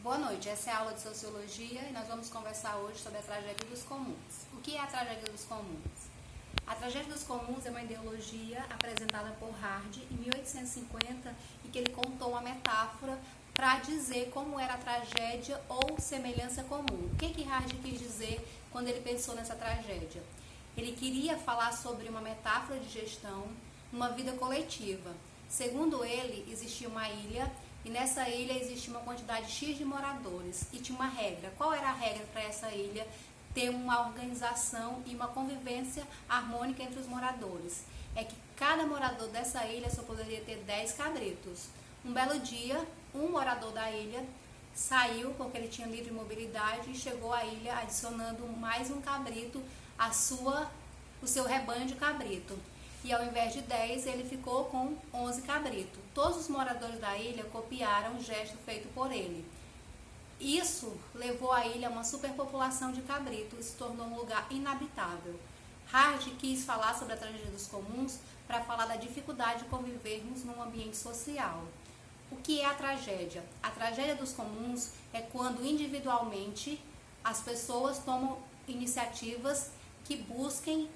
Boa noite, essa é a aula de Sociologia e nós vamos conversar hoje sobre a tragédia dos comuns. O que é a tragédia dos comuns? A tragédia dos comuns é uma ideologia apresentada por Hardy em 1850 e que ele contou uma metáfora para dizer como era a tragédia ou semelhança comum. O que Hardy quis dizer quando ele pensou nessa tragédia? Ele queria falar sobre uma metáfora de gestão, uma vida coletiva. Segundo ele, existia uma ilha e nessa ilha existia uma quantidade X de moradores e tinha uma regra. Qual era a regra para essa ilha? Ter uma organização e uma convivência harmônica entre os moradores. É que cada morador dessa ilha só poderia ter 10 cabritos. Um belo dia, um morador da ilha saiu porque ele tinha livre mobilidade e chegou à ilha adicionando mais um cabrito o seu rebanho de cabrito. E ao invés de 10, ele ficou com 11 cabritos. Todos os moradores da ilha copiaram o gesto feito por ele. Isso levou a ilha a uma superpopulação de cabritos e se tornou um lugar inabitável. Hardy quis falar sobre a tragédia dos comuns para falar da dificuldade de convivermos num ambiente social. O que é a tragédia? A tragédia dos comuns é quando individualmente as pessoas tomam iniciativas que busquem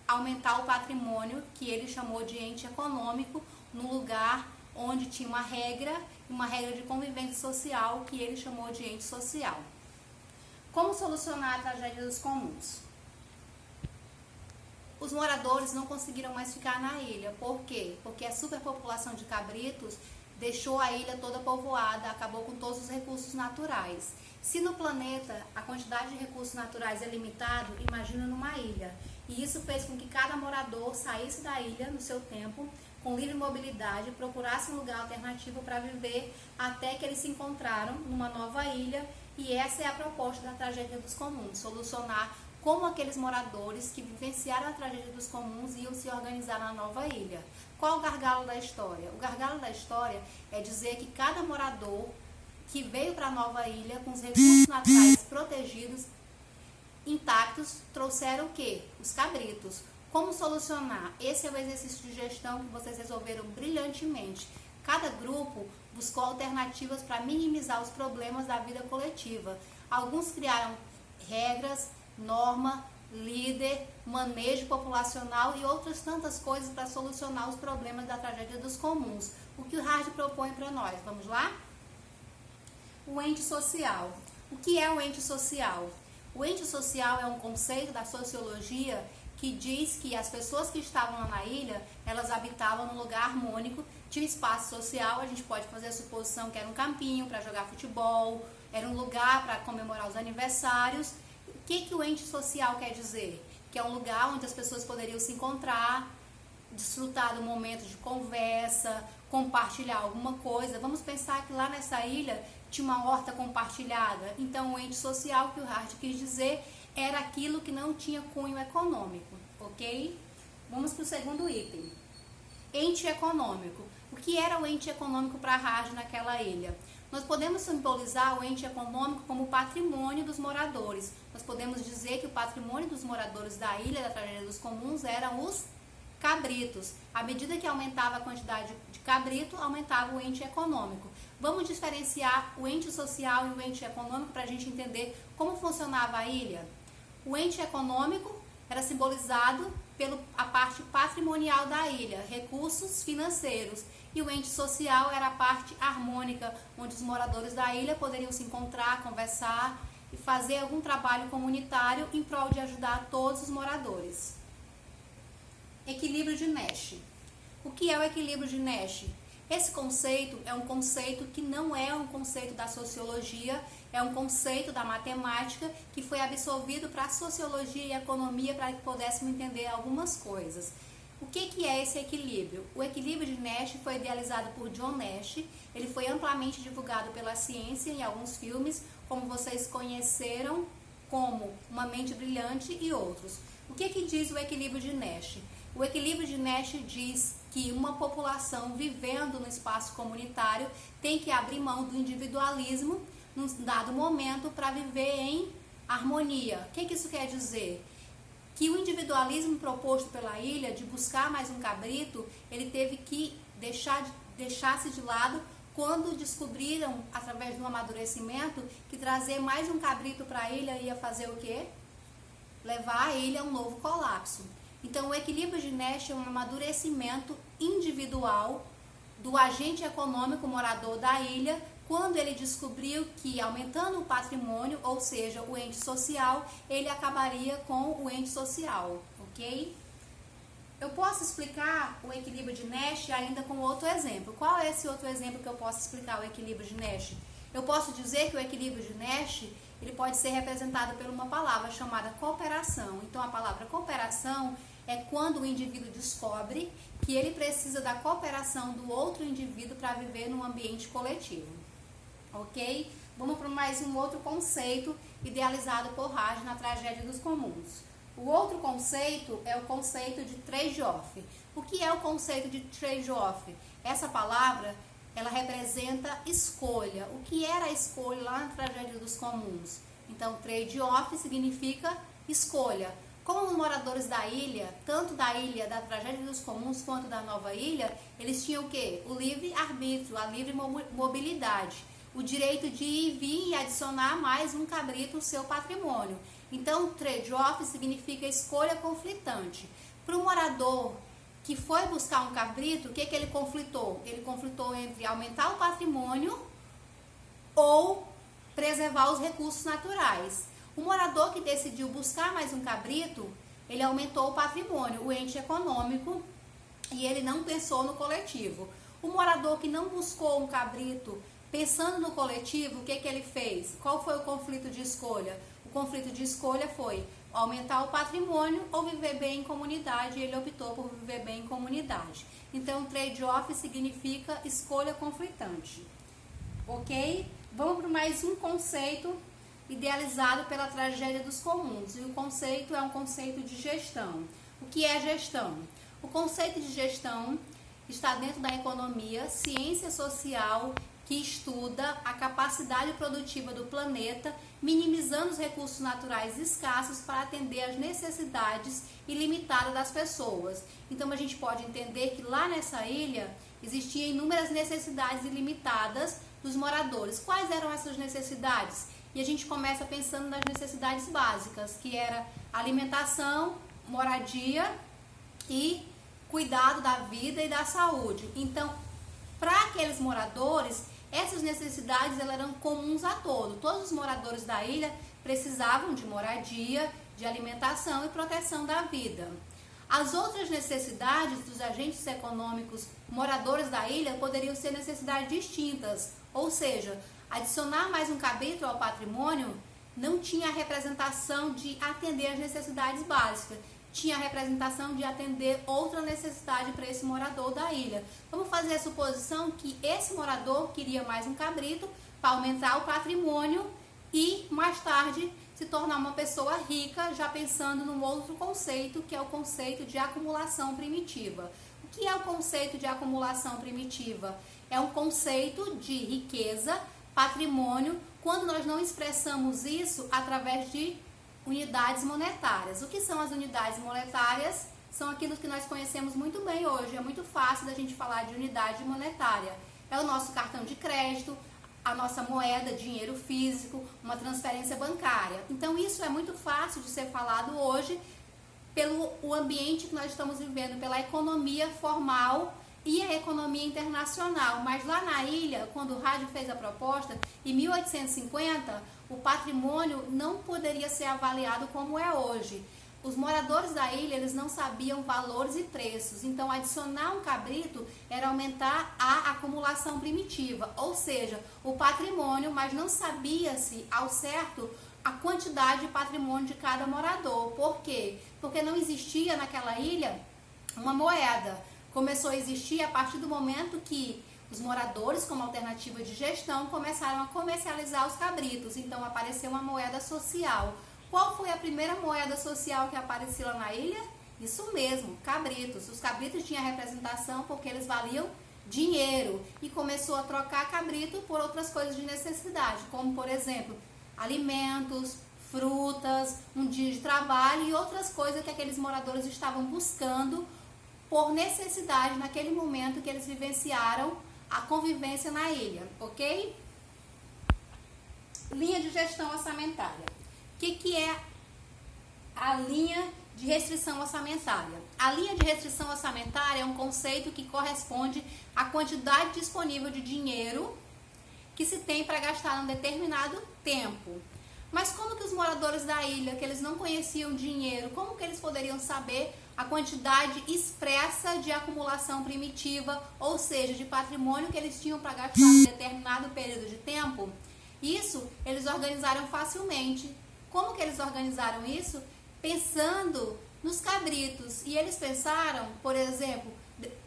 aumentar o patrimônio, que ele chamou de ente econômico, no lugar onde tinha uma regra de convivência social, que ele chamou de ente social. Como solucionar a tragédia dos comuns? Os moradores não conseguiram mais ficar na ilha. Por quê? Porque a superpopulação de cabritos deixou a ilha toda povoada, acabou com todos os recursos naturais. Se no planeta a quantidade de recursos naturais é limitado, imagina numa ilha. E isso fez com que cada morador saísse da ilha no seu tempo, com livre mobilidade, procurasse um lugar alternativo para viver, até que eles se encontraram numa nova ilha. E essa é a proposta da tragédia dos comuns, solucionar como aqueles moradores que vivenciaram a tragédia dos comuns iam se organizar na nova ilha. Qual o gargalo da história? O gargalo da história é dizer que cada morador que veio para a nova ilha com os recursos naturais protegidos, intactos, trouxeram o quê? Os cabritos. Como solucionar? Esse é o exercício de gestão que vocês resolveram brilhantemente. Cada grupo buscou alternativas para minimizar os problemas da vida coletiva. Alguns criaram regras, norma, líder, manejo populacional e outras tantas coisas para solucionar os problemas da tragédia dos comuns. O que o Hardy propõe para nós? Vamos lá? O ente social. O que é o ente social? O ente social é um conceito da sociologia que diz que as pessoas que estavam lá na ilha, elas habitavam num lugar harmônico, tinha um espaço social, a gente pode fazer a suposição que era um campinho para jogar futebol, era um lugar para comemorar os aniversários. O que o ente social quer dizer? Que é um lugar onde as pessoas poderiam se encontrar, desfrutar do momento de conversa, compartilhar alguma coisa. Vamos pensar que lá nessa ilha tinha uma horta compartilhada. Então, o ente social que o Hardy quis dizer era aquilo que não tinha cunho econômico, ok? Vamos para o segundo item. Ente econômico. O que era o ente econômico para Hardy naquela ilha? Nós podemos simbolizar o ente econômico como o patrimônio dos moradores. Nós podemos dizer que o patrimônio dos moradores da ilha da tragédia dos comuns eram os cabritos. À medida que aumentava a quantidade de cabrito, aumentava o ente econômico. Vamos diferenciar o ente social e o ente econômico para a gente entender como funcionava a ilha. O ente econômico era simbolizado pela parte patrimonial da ilha, recursos financeiros. E o ente social era a parte harmônica, onde os moradores da ilha poderiam se encontrar, conversar e fazer algum trabalho comunitário em prol de ajudar todos os moradores. Equilíbrio de Nash. O que é o equilíbrio de Nash? Esse conceito é um conceito que não é um conceito da sociologia, é um conceito da matemática que foi absorvido para a sociologia e a economia para que pudéssemos entender algumas coisas. O que é esse equilíbrio? O equilíbrio de Nash foi idealizado por John Nash, ele foi amplamente divulgado pela ciência em alguns filmes, como vocês conheceram, como Uma Mente Brilhante e outros. O que diz o equilíbrio de Nash? O equilíbrio de Nash diz que uma população vivendo no espaço comunitário tem que abrir mão do individualismo num dado momento para viver em harmonia. O que isso quer dizer? Que o individualismo proposto pela ilha de buscar mais um cabrito, ele teve que deixar-se de lado quando descobriram, através do amadurecimento, que trazer mais um cabrito para a ilha ia fazer o quê? Levar a ilha a um novo colapso. Então, o equilíbrio de Nash é um amadurecimento individual do agente econômico morador da ilha, quando ele descobriu que, aumentando o patrimônio, ou seja, o ente social, ele acabaria com o ente social, ok? Eu posso explicar o equilíbrio de Nash ainda com outro exemplo. Qual é esse outro exemplo que eu posso explicar o equilíbrio de Nash? Eu posso dizer que o equilíbrio de Nash, ele pode ser representado por uma palavra chamada cooperação. Então, a palavra cooperação é quando o indivíduo descobre que ele precisa da cooperação do outro indivíduo para viver num ambiente coletivo. Ok? Vamos para mais um outro conceito idealizado por Raj na Tragédia dos Comuns. O outro conceito é o conceito de trade-off. O que é o conceito de trade-off? Essa palavra, ela representa escolha. O que era a escolha lá na Tragédia dos Comuns? Então, trade-off significa escolha. Como os moradores da ilha, tanto da ilha da Tragédia dos Comuns quanto da Nova Ilha, eles tinham o quê? O livre-arbítrio, a livre mobilidade. O direito de ir e vir e adicionar mais um cabrito ao seu patrimônio. Então, trade-off significa escolha conflitante. Para o morador que foi buscar um cabrito, o que ele conflitou? Ele conflitou entre aumentar o patrimônio ou preservar os recursos naturais. O morador que decidiu buscar mais um cabrito, ele aumentou o patrimônio, o ente econômico, e ele não pensou no coletivo. O morador que não buscou um cabrito pensando no coletivo, o que ele fez? Qual foi o conflito de escolha? O conflito de escolha foi aumentar o patrimônio ou viver bem em comunidade, e ele optou por viver bem em comunidade. Então, trade-off significa escolha conflitante. Ok? Vamos para mais um conceito idealizado pela Tragédia dos Comuns. E o conceito é um conceito de gestão. O que é gestão? O conceito de gestão está dentro da economia, ciência social, que estuda a capacidade produtiva do planeta, minimizando os recursos naturais escassos para atender às necessidades ilimitadas das pessoas. Então, a gente pode entender que lá nessa ilha existiam inúmeras necessidades ilimitadas dos moradores. Quais eram essas necessidades? E a gente começa pensando nas necessidades básicas, que era alimentação, moradia e cuidado da vida e da saúde. Então, para aqueles moradores, essas necessidades elas eram comuns a todos. Todos os moradores da ilha precisavam de moradia, de alimentação e proteção da vida. As outras necessidades dos agentes econômicos moradores da ilha poderiam ser necessidades distintas, ou seja, adicionar mais um capítulo ao patrimônio não tinha a representação de atender às necessidades básicas, tinha a representação de atender outra necessidade para esse morador da ilha. Vamos fazer a suposição que esse morador queria mais um cabrito para aumentar o patrimônio e mais tarde se tornar uma pessoa rica, já pensando num outro conceito, que é o conceito de acumulação primitiva. O que é o conceito de acumulação primitiva? É um conceito de riqueza, patrimônio, quando nós não expressamos isso através de unidades monetárias. O que são as unidades monetárias? São aquilo que nós conhecemos muito bem hoje. É muito fácil da gente falar de unidade monetária. É o nosso cartão de crédito, a nossa moeda, dinheiro físico, uma transferência bancária. Então, isso é muito fácil de ser falado hoje pelo o ambiente que nós estamos vivendo, pela economia formal e a economia internacional. Mas lá na ilha, quando o Raj fez a proposta, em 1850, o patrimônio não poderia ser avaliado como é hoje. Os moradores da ilha, eles não sabiam valores e preços, então adicionar um cabrito era aumentar a acumulação primitiva, ou seja, o patrimônio, mas não sabia-se ao certo a quantidade de patrimônio de cada morador. Por quê? Porque não existia naquela ilha uma moeda. Começou a existir a partir do momento que os moradores, como alternativa de gestão, começaram a comercializar os cabritos, então apareceu uma moeda social. Qual foi a primeira moeda social que apareceu lá na ilha? Isso mesmo, cabritos. Os cabritos tinham representação porque eles valiam dinheiro e começou a trocar cabrito por outras coisas de necessidade, como por exemplo, alimentos, frutas, um dia de trabalho e outras coisas que aqueles moradores estavam buscando por necessidade naquele momento que eles vivenciaram a convivência na ilha, ok? Linha de gestão orçamentária. O que é a linha de restrição orçamentária? A linha de restrição orçamentária é um conceito que corresponde à quantidade disponível de dinheiro que se tem para gastar num determinado tempo. Mas como que os moradores da ilha, que eles não conheciam dinheiro, como que eles poderiam saber a quantidade expressa de acumulação primitiva, ou seja, de patrimônio que eles tinham para gastar em determinado período de tempo? Isso eles organizaram facilmente. Como que eles organizaram isso? Pensando nos cabritos. E eles pensaram, por exemplo,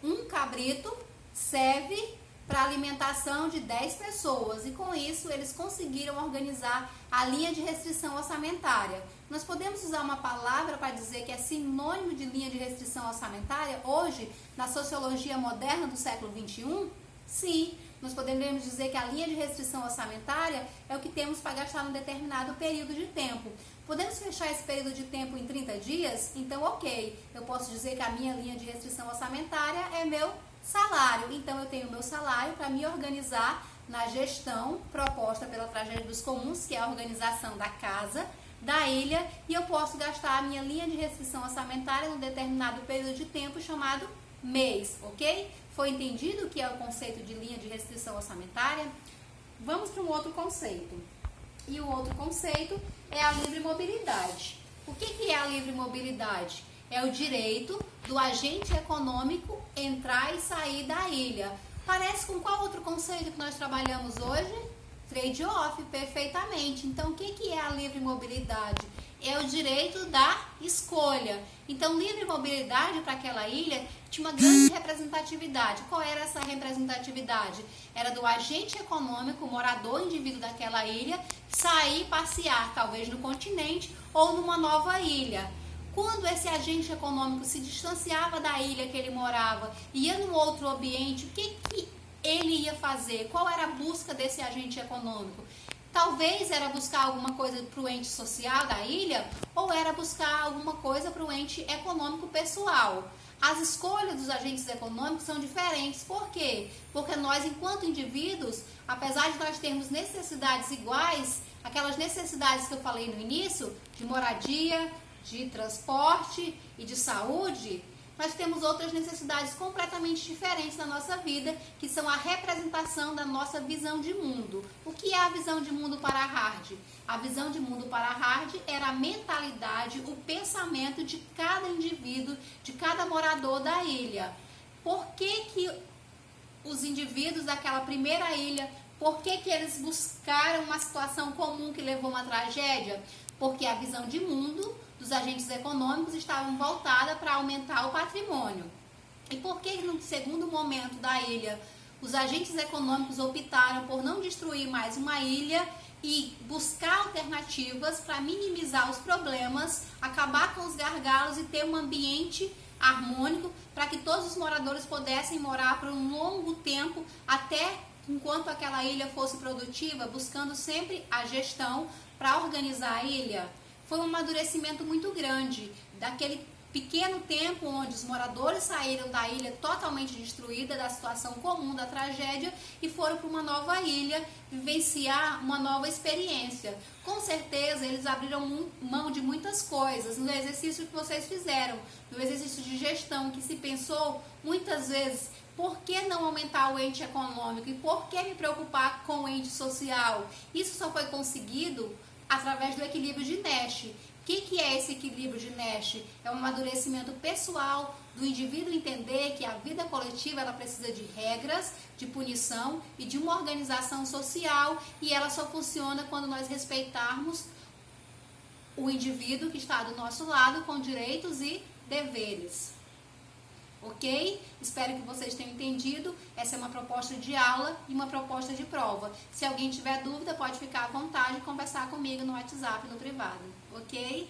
um cabrito serve para alimentação de 10 pessoas, e com isso eles conseguiram organizar a linha de restrição orçamentária. Nós podemos usar uma palavra para dizer que é sinônimo de linha de restrição orçamentária hoje, na sociologia moderna do século XXI? Sim, nós podemos dizer que a linha de restrição orçamentária é o que temos para gastar num determinado período de tempo. Podemos fechar esse período de tempo em 30 dias? Então, ok, eu posso dizer que a minha linha de restrição orçamentária é meu salário. Então, eu tenho meu salário para me organizar na gestão proposta pela Tragédia dos Comuns, que é a organização da casa, da ilha, e eu posso gastar a minha linha de restrição orçamentária num determinado período de tempo chamado mês, ok? Foi entendido o que é o conceito de linha de restrição orçamentária? Vamos para um outro conceito. E o outro conceito é a livre mobilidade. O que é a livre mobilidade? É o direito do agente econômico entrar e sair da ilha. Parece com qual outro conceito que nós trabalhamos hoje? Trade-off, perfeitamente. Então, o que é a livre mobilidade? É o direito da escolha. Então, livre mobilidade para aquela ilha tinha uma grande representatividade. Qual era essa representatividade? Era do agente econômico, morador, indivíduo daquela ilha, sair, passear, talvez no continente ou numa nova ilha. Quando esse agente econômico se distanciava da ilha que ele morava e ia num outro ambiente, o que ele ia fazer? Qual era a busca desse agente econômico? Talvez era buscar alguma coisa para o ente social da ilha, ou era buscar alguma coisa para o ente econômico pessoal. As escolhas dos agentes econômicos são diferentes. Por quê? Porque nós, enquanto indivíduos, apesar de nós termos necessidades iguais, aquelas necessidades que eu falei no início, de moradia, de transporte e de saúde, nós temos outras necessidades completamente diferentes na nossa vida, que são a representação da nossa visão de mundo. O que é a visão de mundo para Hard? A visão de mundo para Hard era a mentalidade, o pensamento de cada indivíduo, de cada morador da ilha. Por que os indivíduos daquela primeira ilha, por que eles buscaram uma situação comum que levou a uma tragédia? Porque a visão de mundo dos agentes econômicos estavam voltada para aumentar o patrimônio. E por que no segundo momento da ilha os agentes econômicos optaram por não destruir mais uma ilha e buscar alternativas para minimizar os problemas, acabar com os gargalos e ter um ambiente harmônico para que todos os moradores pudessem morar por um longo tempo até enquanto aquela ilha fosse produtiva, buscando sempre a gestão para organizar a ilha? Foi um amadurecimento muito grande daquele pequeno tempo onde os moradores saíram da ilha totalmente destruída, da situação comum da tragédia, e foram para uma nova ilha vivenciar uma nova experiência. Com certeza eles abriram mão de muitas coisas no exercício que vocês fizeram, no exercício de gestão que se pensou muitas vezes: por que não aumentar o ente econômico e por que me preocupar com o ente social? Isso só foi conseguido através do equilíbrio de Nash. O que é esse equilíbrio de Nash? É um amadurecimento pessoal do indivíduo entender que a vida coletiva ela precisa de regras, de punição e de uma organização social, e ela só funciona quando nós respeitarmos o indivíduo que está do nosso lado com direitos e deveres. Ok? Espero que vocês tenham entendido. Essa é uma proposta de aula e uma proposta de prova. Se alguém tiver dúvida, pode ficar à vontade e conversar comigo no WhatsApp, no privado. Ok?